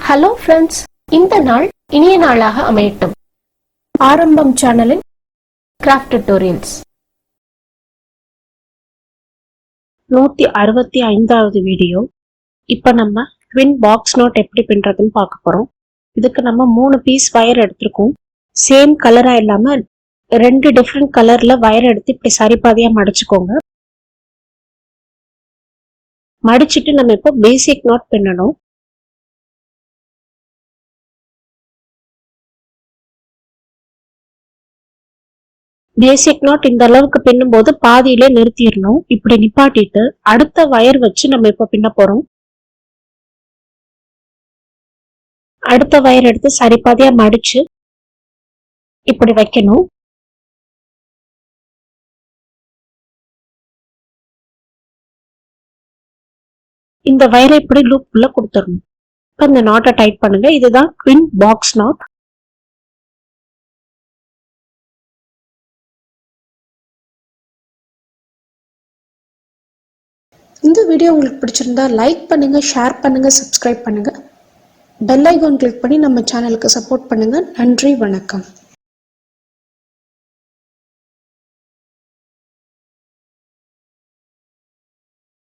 Hello friends, இந்த நாள் இனிய நாளாக அமையட்டும். ஆரம்பம் சேனலின் கிராஃப்ட் டியூட்டோரியல்ஸ் 165வது வீடியோ. இப்போ நம்ம ட்வின் பாக்ஸ் நோட் எப்படி பின்றதுன்னு பார்க்க போறோம். இதுக்கு நம்ம 3 பீஸ் வயர் எடுத்திருக்கோம். சேம் கலரா இல்லாம 2 டிஃப்ரெண்ட் கலர்ல வயர் எடுத்து இப்படி சரிபாதியா மடிச்சுக்கோங்க. மடிச்சிட்டு நம்ம இப்போ பேசிக் நோட் பின்னணும். பேசிக் நாட் இந்த அளவுக்கு பின்னும் போது பாதியிலே நிறுத்திடணும். இப்படி நிப்பாட்டிட்டு அடுத்த வயர் வச்சு நம்ம இப்ப பின்ன போறோம். அடுத்த வயர் எடுத்து சரிபாதியா மடிச்சு இப்படி வைக்கணும். இந்த வயரை இப்படி லூப் உள்ள கொடுத்துடணும். இப்ப இந்த நாட்டை டைட் பண்ணுங்க. இதுதான் ட்வின் பாக்ஸ் நாட். இந்த வீடியோ உங்களுக்கு பிடிச்சிருந்தா லைக் பண்ணுங்க, ஷேர் பண்ணுங்க, சப்ஸ்கிரைப் பண்ணுங்க. பெல் ஐகான் கிளிக் பண்ணி நம்ம சேனலுக்கு சப்போர்ட் பண்ணுங்க. நன்றி, வணக்கம்.